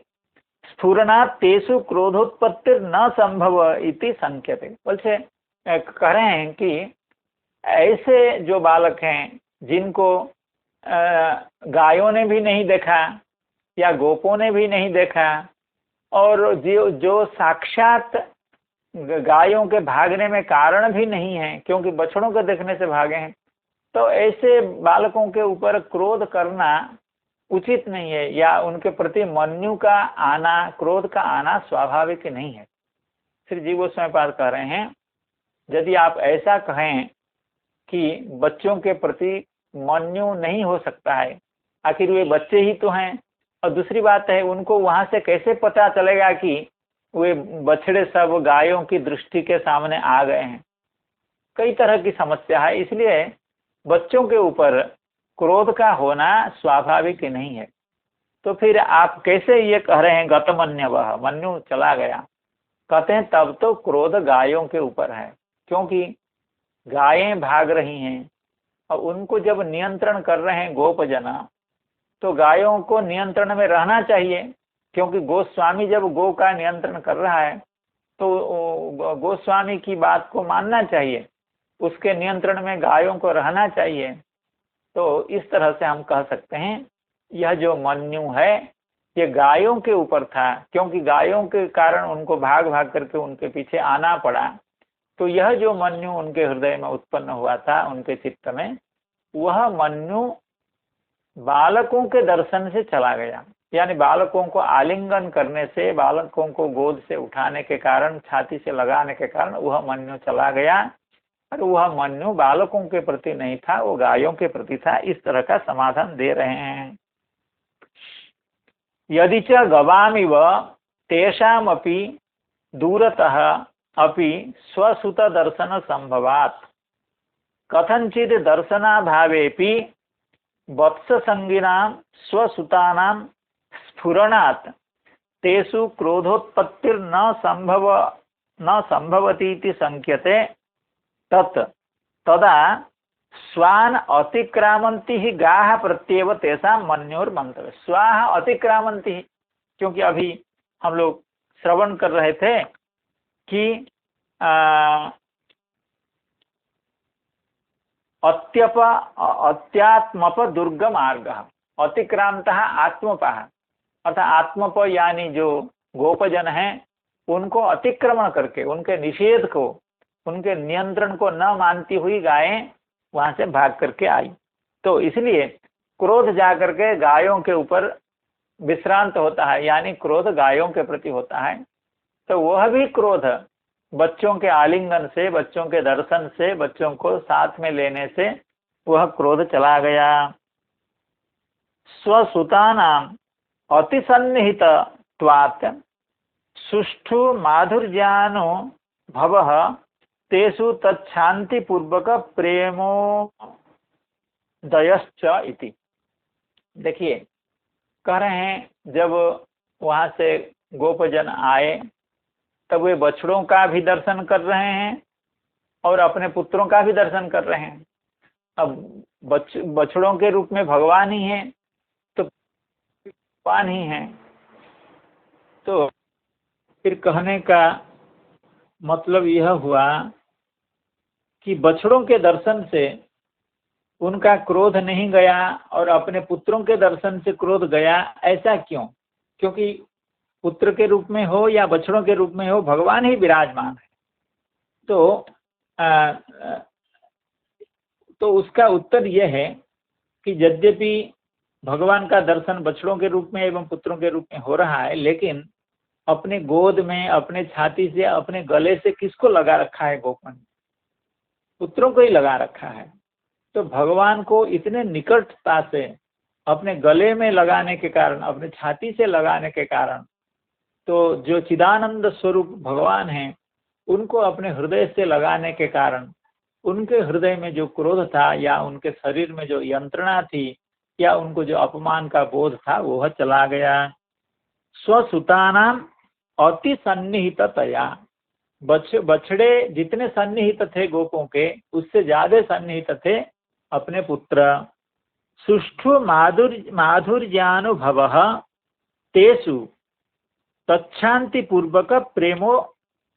Speaker 1: स्फुरणात् तेषु क्रोधोत्पत्ति न संभव इति संकेत। बोलते कह रहे हैं कि ऐसे जो बालक हैं, जिनको गायों ने भी नहीं देखा या गोपों ने भी नहीं देखा, और जो साक्षात गायों के भागने में कारण भी नहीं है, क्योंकि बछड़ों के देखने से भागे हैं, तो ऐसे बालकों के ऊपर क्रोध करना उचित नहीं है, या उनके प्रति मन्यु का आना, क्रोध का आना स्वाभाविक नहीं है। श्री जीव गोस्वामी पाद कह रहे हैं, यदि आप ऐसा कहें कि बच्चों के प्रति मन्यु नहीं हो सकता है, आखिर वे बच्चे ही तो हैं, और दूसरी बात है, उनको वहां से कैसे पता चलेगा कि वे बछड़े सब गायों की दृष्टि के सामने आ गए हैं। कई तरह की समस्या है, इसलिए बच्चों के ऊपर क्रोध का होना स्वाभाविक नहीं है। तो फिर आप कैसे ये कह रहे हैं गतमन्य, वह मन्यु चला गया। कहते हैं तब तो क्रोध गायों के ऊपर है, क्योंकि गायें भाग रही हैं और उनको जब नियंत्रण कर रहे हैं गोपजना, तो गायों को नियंत्रण में रहना चाहिए, क्योंकि गोस्वामी जब गो का नियंत्रण कर रहा है तो गोस्वामी की बात को मानना चाहिए, उसके नियंत्रण में गायों को रहना चाहिए। तो इस तरह से हम कह सकते हैं, यह जो मन्यु है ये गायों के ऊपर था, क्योंकि गायों के कारण उनको भाग भाग करके उनके पीछे आना पड़ा। तो यह जो मन्यु उनके हृदय में उत्पन्न हुआ था, उनके चित्त में, वह मन्यु बालकों के दर्शन से चला गया, यानी बालकों को आलिंगन करने से, बालकों को गोद से उठाने के कारण, छाती से लगाने के कारण वह मन्यु चला गया, और वह मन्यु बालकों के प्रति नहीं था, वो गायों के प्रति था। इस तरह का समाधान दे रहे हैं। यदि च गवामिव तेषामपि दूरतः अपि स्वसुत दर्शन संभवात्। कथंचित् दर्शनाभावेपि वत्स संगिनां स्वसुतानां स्फुरणात् तेषु क्रोधोत्पत्तिर् न संभवति इति संख्यते। तत् तदा स्वान अतिक्रामंती ही गाह प्रत्येव तेषां मन्योर्मंतव्य। स्वाह अतिक्रामंती, क्योंकि अभी हम लोग श्रवण कर रहे थे कि अत्यात्मप दुर्ग मार्ग अतिक्रांत आत्मपः, अर्थात आत्मप यानी जो गोपजन हैं उनको अतिक्रमण करके, उनके निषेध को, उनके नियंत्रण को न मानती हुई गायें वहां से भाग करके आई। तो इसलिए क्रोध जाकर के गायों के ऊपर विश्रांत होता है, यानी क्रोध गायों के प्रति होता है, तो वह भी क्रोध बच्चों के आलिंगन से, बच्चों के दर्शन से, बच्चों को साथ में लेने से वह क्रोध चला गया। स्वसुतानाम अतिसन्निहितत्वात् सुष्ठु माधुर्यानो भवः तेषु तच्छांति पूर्वक प्रेमोदयश्च इति। देखिए, कह रहे हैं जब वहां से गोपजन आए तब वे बछड़ों का भी दर्शन कर रहे हैं और अपने पुत्रों का भी दर्शन कर रहे हैं। अब बछड़ों के रूप में भगवान ही हैं, तो भगवान ही हैं, तो फिर कहने का मतलब यह हुआ कि बछड़ों के दर्शन से उनका क्रोध नहीं गया और अपने पुत्रों के दर्शन से क्रोध गया। ऐसा क्यों? क्योंकि पुत्र के रूप में हो या बछड़ों के रूप में हो, भगवान ही विराजमान है। तो उसका उत्तर यह है कि यद्यपि भगवान का दर्शन बछड़ों के रूप में एवं पुत्रों के रूप में हो रहा है, लेकिन अपने गोद में, अपने छाती से, अपने गले से किसको लगा रखा है? गोपन पुत्रों को ही लगा रखा है। तो भगवान को इतने निकटता से अपने गले में लगाने के कारण, अपने छाती से लगाने के कारण, तो जो चिदानंद स्वरूप भगवान हैं उनको अपने हृदय से लगाने के कारण उनके हृदय में जो क्रोध था या उनके शरीर में जो यंत्रणा थी या उनको जो अपमान का बोध था वह चला गया। स्वसुतानाम अति सन्निहिततया, बछड़े जितने सन्निहित थे गोपों के, उससे ज्यादा सन्निहित थे अपने पुत्र। सुष्ठु माधुर्यानुभव तेषु तच्छांति पूर्वक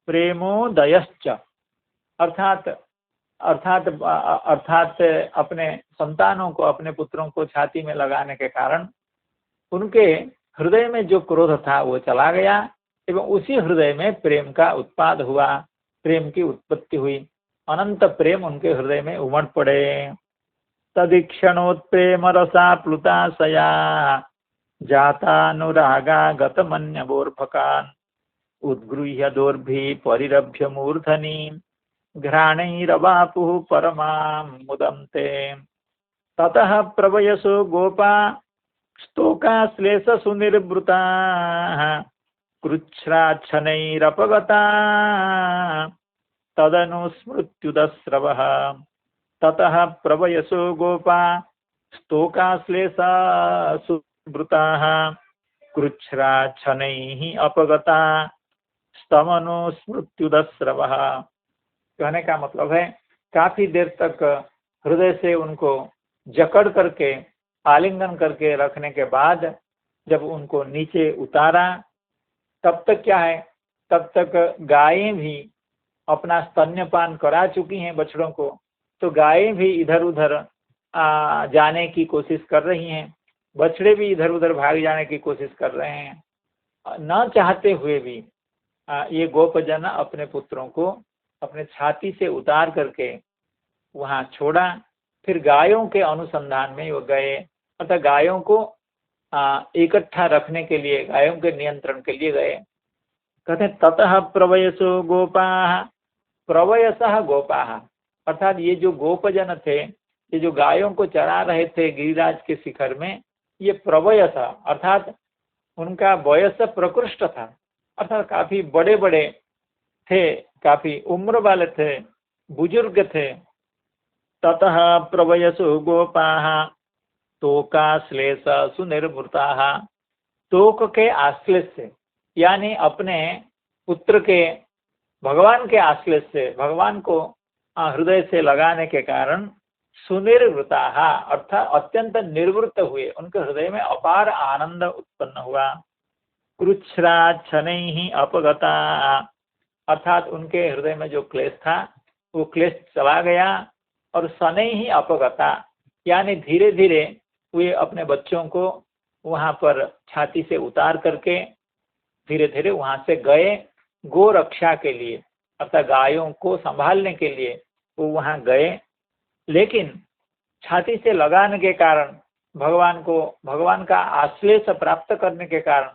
Speaker 1: प्रेमोदयश्च, अर्थात अपने संतानों को, अपने पुत्रों को छाती में लगाने के कारण उनके हृदय में जो क्रोध था वो चला गया एवं उसी हृदय में प्रेम का उत्पाद हुआ, प्रेम की उत्पत्ति हुई, अनंत प्रेम उनके हृदय में उमड़ पड़े। तदीक्षणोत्प्रेम रसा प्लुताशया जातानुरागा गतमन्यवोर्भकान् उद्गृह्य दोर्भि परिरभ्य मूर्धनि घ्राणैरवापुः परमां मुदन्ते। ततः प्रवयसो गोपा स्तोकाश्लेष सुनिर्वृताः कृच्छ्राच्छनैरपगता तदनुस्मृत्युदस्रवः। ततः प्रवयसो गोपा स्तोकाश्लेष सुनिर्वृताः कृच्छ्राच्छनैः अपगता स्तमनुस्मृत्युदस्रवः। कहने का मतलब है, काफी देर तक हृदय से उनको जकड़ करके, आलिंगन करके रखने के बाद जब उनको नीचे उतारा, तब तक क्या है, तब तक गायें भी अपना स्तन्यपान करा चुकी हैं बछड़ों को, तो गायें भी इधर उधर जाने की कोशिश कर रही हैं, बछड़े भी इधर उधर भाग जाने की कोशिश कर रहे हैं। न चाहते हुए भी ये गोपजन अपने पुत्रों को अपने छाती से उतार करके वहां छोड़ा। फिर गायों के अनुसंधान में वो गए, अर्थात गायों को इकट्ठा रखने के लिए, गायों के नियंत्रण के लिए गए। कहते ततः प्रवयसो गोपाः, प्रवयसः गोपाः, अर्थात ये जो गोपजन थे, ये जो गायों को चरा रहे थे गिरिराज के शिखर में, ये प्रवयस अर्थात उनका वयस प्रकृष्ट था, अर्थात काफी बड़े बड़े थे, काफी उम्र वाले थे, बुजुर्ग थे। ततः प्रवयसो गोपाः तोकाश्लेष सुनिर्वृताः, तोक के आश्लेष से, यानी अपने पुत्र के, भगवान के आश्लेष से, भगवान को हृदय से लगाने के कारण सुनिर्वृताः अर्थात अत्यंत निर्वृत हुए, उनके हृदय में अपार आनंद उत्पन्न हुआ। कृच्छ्राच्छनैः अपगता, अर्थात उनके हृदय में जो क्लेश था वो क्लेश चला गया। और शनैः अपगता, यानी धीरे धीरे वे अपने बच्चों को वहां पर छाती से उतार करके धीरे धीरे वहां से गए, गो रक्षा के लिए, अर्थात गायों को संभालने के लिए वो वहां गए। लेकिन छाती से लगाने के कारण भगवान का आश्लेष प्राप्त करने के कारण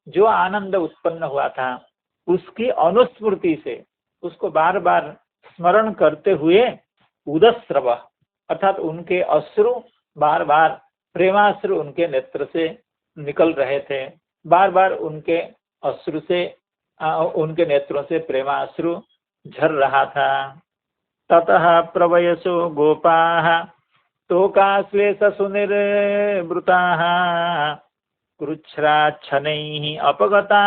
Speaker 1: जो आनंद उत्पन्न हुआ था, उसकी अनुस्मृति से उसको बार बार स्मरण करते हुए उदस्रव अर्थात उनके अश्रु बार बार प्रेमाश्रु उनके नेत्र से निकल रहे थे, बार बार उनके अश्रु से उनके नेत्रों से प्रेमाश्रु झर रहा था। ततः प्रवयसो गोपाः तोकाश्लेष सुनिर्वृताः कृच्छ्राच्छनैः अपगता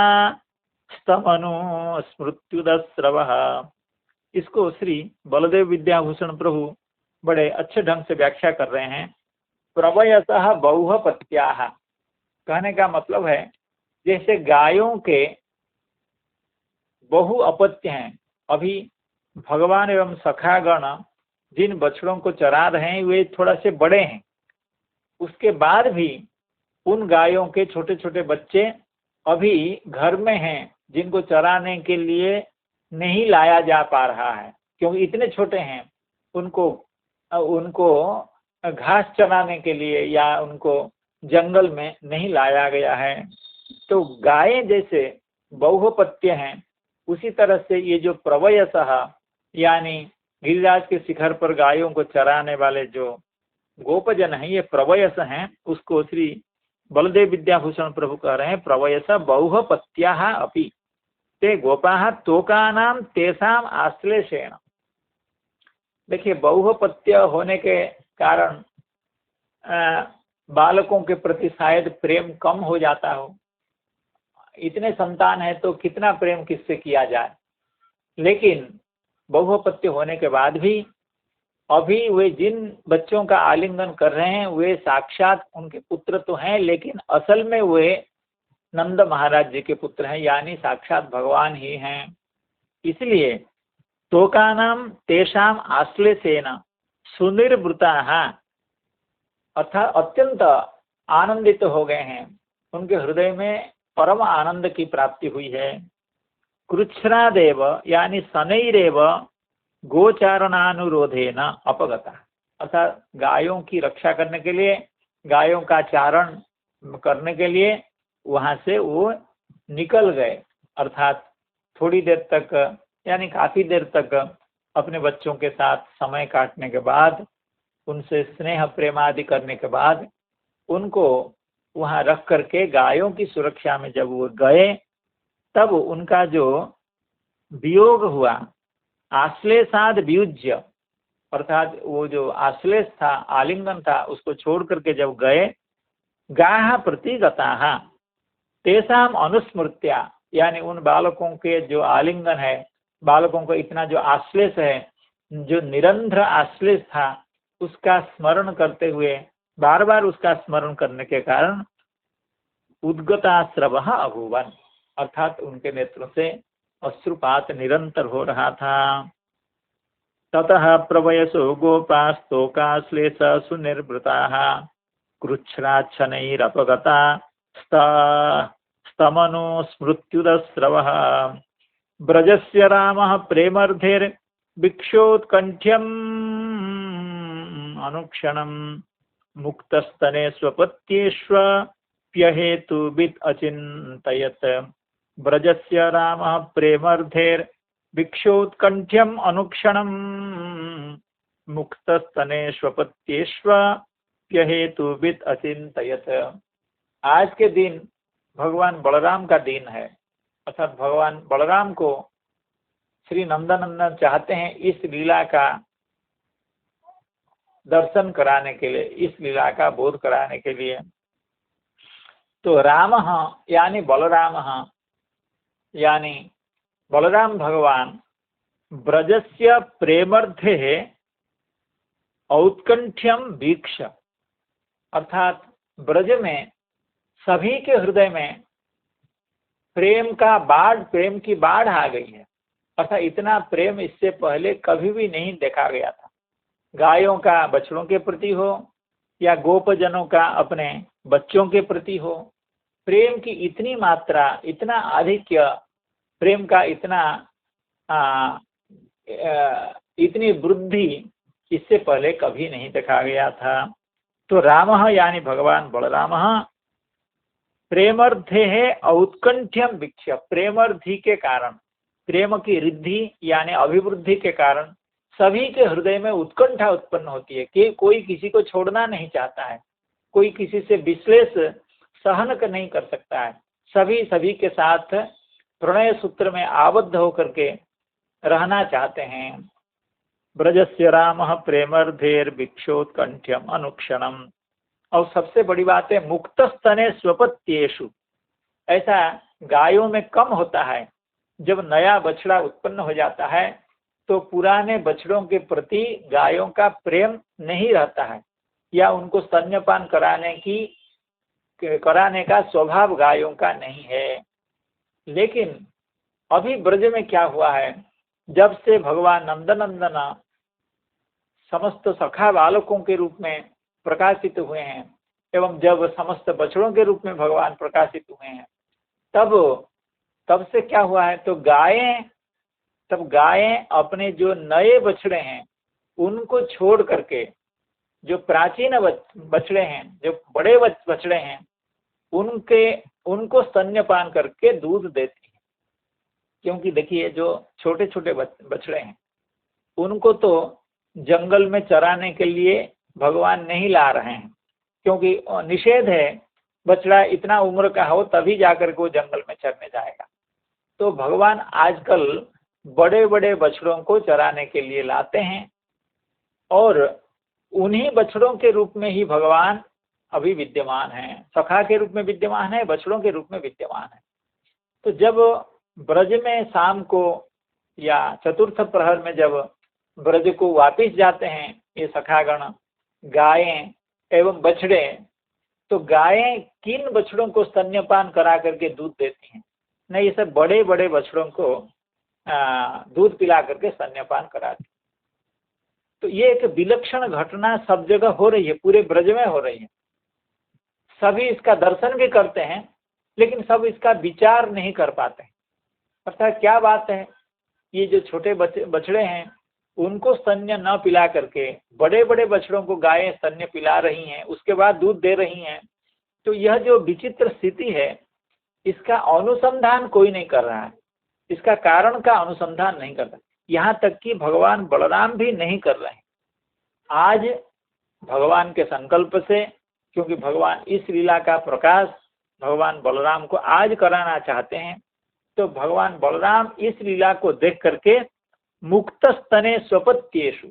Speaker 1: स्तमनु स्मृत्युदस्रवः। इसको श्री बलदेव विद्याभूषण प्रभु बड़े अच्छे ढंग से व्याख्या कर रहे हैं। प्रवयसः बहुपत्याः कहने का मतलब है जैसे गायों के बहु अपत्य हैं। अभी भगवान एवं सखागण जिन बछड़ों को चरा रहे हैं वे थोड़ा से बड़े हैं, उसके बाद भी उन गायों के छोटे छोटे बच्चे अभी घर में हैं, जिनको चराने के लिए नहीं लाया जा पा रहा है क्योंकि इतने छोटे हैं। उनको घास चराने के लिए या उनको जंगल में नहीं लाया गया है। तो गायें जैसे बहुपत्य हैं, उसी तरह से ये जो प्रवयसः यानी गिरिराज के शिखर पर गायों को चराने वाले जो गोपजन हैं, ये प्रवयस हैं। उसको श्री बलदेव विद्याभूषण प्रभु कह रहे हैं प्रवयस बहुपत्याः अपि ते गोपाः तोकानां तेषां आश्लेषेण। देखिए, बहुपत्य होने के कारण बालकों के प्रति शायद प्रेम कम हो जाता हो। इतने संतान है तो कितना प्रेम किससे किया जाए, लेकिन बहुपत्य होने के बाद भी अभी वे जिन बच्चों का आलिंगन कर रहे हैं वे साक्षात उनके पुत्र तो हैं, लेकिन असल में वे नंद महाराज जी के पुत्र हैं, यानी साक्षात भगवान ही हैं। इसलिए तोकानाम तेषाम आश्लेषेण सुनिर्वृताः अर्थात अत्यंत आनंदित हो गए हैं, उनके हृदय में परम आनंद की प्राप्ति हुई है। कृच्छ्रादेव यानी शनैरेव गोचारणानुरोधेन अपगता अर्थात गायों की रक्षा करने के लिए, गायों का चारण करने के लिए वहां से वो निकल गए। अर्थात थोड़ी देर तक यानी काफी देर तक अपने बच्चों के साथ समय काटने के बाद, उनसे स्नेह प्रेम आदि करने के बाद उनको वहां रख करके गायों की सुरक्षा में जब वो गए, तब उनका जो वियोग हुआ, आश्लेषाद वियुज्य अर्थात वो जो आश्लेष था, आलिंगन था, उसको छोड़ करके जब गए, गाः प्रतिगताः तेषाम अनुस्मृत्या यानी उन बालकों के जो आलिंगन है, बालकों को इतना जो आश्लेष है, जो निरंतर आश्लेष था, उसका स्मरण करते हुए, बार बार उसका स्मरण करने के कारण उद्गताश्रवः अभूवन् अर्थात उनके नेत्रों से अश्रुपात निरंतर हो रहा था। ततः प्रवयसो गोपास्तोकाश्लेष सुनिर्वृताः कृच्छ्राच्छनैरपगता स्तमनु स्मृत्युदस्रवः ब्रजस्य रामः प्रेमर्धेर्भिक्षोत्कण्ठ्यम् अनुक्षणं मुक्तस्तने स्वपत्येष्वप्यहेतुवित् अचिन्तयत्। ब्रजस्य रामः प्रेमर्धेर्भिक्षोत्कण्ठ्यम् अनुक्षणं मुक्तस्तने स्वपत्येष्वप्यहेतुवित् अचिन्तयत्। आज के दिन भगवान बलराम का दिन है, अर्थात भगवान बलराम को श्री नंदनंदन चाहते हैं इस लीला का दर्शन कराने के लिए, इस लीला का बोध कराने के लिए। तो राम यानी बलराम भगवान ब्रजस्य प्रेमर्धे औत्कंठ्यम वीक्ष अर्थात ब्रज में सभी के हृदय में प्रेम की बाढ़ आ गई है। अर्थात इतना प्रेम इससे पहले कभी भी नहीं देखा गया था। गायों का बछड़ों के प्रति हो या गोपजनों का अपने बच्चों के प्रति हो, प्रेम की इतनी मात्रा, इतना आधिक्य, प्रेम का इतनी वृद्धि इससे पहले कभी नहीं देखा गया था। तो रामः यानी भगवान बलरामः प्रेमर्धे है औत्कंठ्यम वीक्ष्य, प्रेमर्धि के कारण, प्रेम की रिद्धि यानी अभिवृद्धि के कारण सभी के हृदय में उत्कंठा उत्पन्न होती है कि कोई किसी को छोड़ना नहीं चाहता है, कोई किसी से विश्लेष सहन नहीं कर सकता है, सभी सभी के साथ प्रणय सूत्र में आबद्ध होकर के रहना चाहते हैं। ब्रजस्य रामः प्रेमर्धेर भिक्षोत्कंठ्यम अनुक्षणम। और सबसे बड़ी बात है मुक्त स्तने स्वपत्येषु, ऐसा गायों में कम होता है। जब नया बछड़ा उत्पन्न हो जाता है तो पुराने बछड़ों के प्रति गायों का प्रेम नहीं रहता है, या उनको स्तन्यपान कराने का स्वभाव गायों का नहीं है। लेकिन अभी ब्रज में क्या हुआ है, जब से भगवान नंदनंदन समस्त सखा बालकों के रूप में प्रकाशित हुए हैं एवं जब समस्त बछड़ों के रूप में भगवान प्रकाशित हुए हैं, तब से क्या हुआ है, तो गायें अपने जो नए बछड़े हैं उनको छोड़ करके जो प्राचीन बछड़े हैं, जो बड़े बछड़े हैं, उनको स्तन्यपान करके दूध देती है। क्योंकि देखिए जो छोटे छोटे बछड़े हैं उनको तो जंगल में चराने के लिए भगवान नहीं ला रहे हैं, क्योंकि निषेध है, बछड़ा इतना उम्र का हो तभी जाकर के वो जंगल में चरने जाएगा। तो भगवान आजकल बड़े बड़े बछड़ों को चराने के लिए लाते हैं और उन्हीं बछड़ों के रूप में ही भगवान अभी विद्यमान है, सखा के रूप में विद्यमान है, बछड़ों के रूप में विद्यमान है। तो जब ब्रज में शाम को या चतुर्थ प्रहर में जब ब्रज को वापिस जाते हैं ये सखागण, गायें एवं बछड़े, तो गायें किन बछड़ों को स्तन्यपान करा करके दूध देती हैं? नहीं, ये सब बड़े बड़े बछड़ों को दूध पिला करके स्तन्यपान कराती। तो ये एक विलक्षण घटना सब जगह हो रही है, पूरे ब्रज में हो रही है। सभी इसका दर्शन भी करते हैं लेकिन सब इसका विचार नहीं कर पाते। अर्थात क्या बात है, ये जो छोटे बछड़े हैं उनको स्तन्य न पिला करके बड़े बड़े बछड़ों को गायें स्तन्य पिला रही हैं, उसके बाद दूध दे रही हैं। तो यह जो विचित्र स्थिति है इसका अनुसंधान कोई नहीं कर रहा है, इसका कारण का अनुसंधान नहीं कर रहा, यहाँ तक कि भगवान बलराम भी नहीं कर रहे हैं। आज भगवान के संकल्प से, क्योंकि भगवान इस लीला का प्रकाश भगवान बलराम को आज कराना चाहते हैं, तो भगवान बलराम इस लीला को देख करके मुक्त स्तने स्वपत्येषु,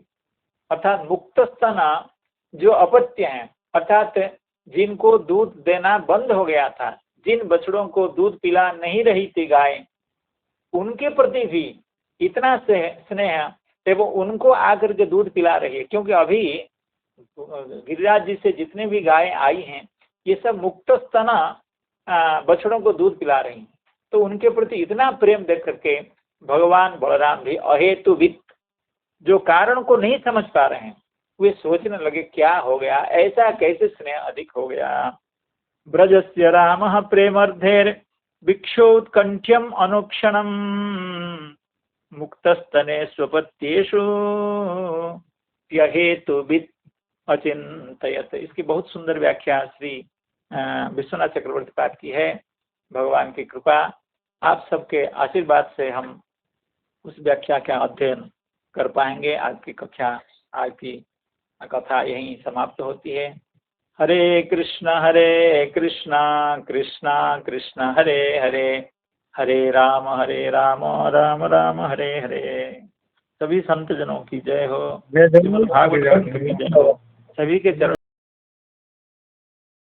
Speaker 1: अर्थात मुक्त स्तन जो अपत्य हैं, अर्थात जिनको दूध देना बंद हो गया था, जिन बछड़ों को दूध पिला नहीं रही थी गाय, उनके प्रति भी इतना स्नेह एवं उनको आकर के दूध पिला रही है। क्योंकि अभी गिरिराज जी से जितने भी गायें आई हैं ये सब मुक्त स्तन बछड़ों को दूध पिला रही हैं। तो उनके प्रति इतना प्रेम देख करके भगवान बलराम भी अहेतुवित, जो कारण को नहीं समझ पा रहे हैं, वे सोचने लगे क्या हो गया, ऐसा कैसे स्नेह अधिक हो गया। ब्रजस्य रामः प्रेमर्धेर भिक्षोत्कंठ्यम अनुक्षणम मुक्तस्तने स्वपत्येषु यहेतुवित अचिंतयत। इसकी बहुत सुंदर व्याख्या श्री विश्वनाथ चक्रवर्ती पाद की है। भगवान की कृपा, आप सबके आशीर्वाद से हम उस व्याख्या का अध्ययन कर पाएंगे। आज की कथा यहीं समाप्त होती है। हरे कृष्णा कृष्णा कृष्णा हरे हरे, हरे राम राम राम हरे हरे। सभी संत जनों की जय हो, श्रीमद् भागवत की जय हो। सभी के चरण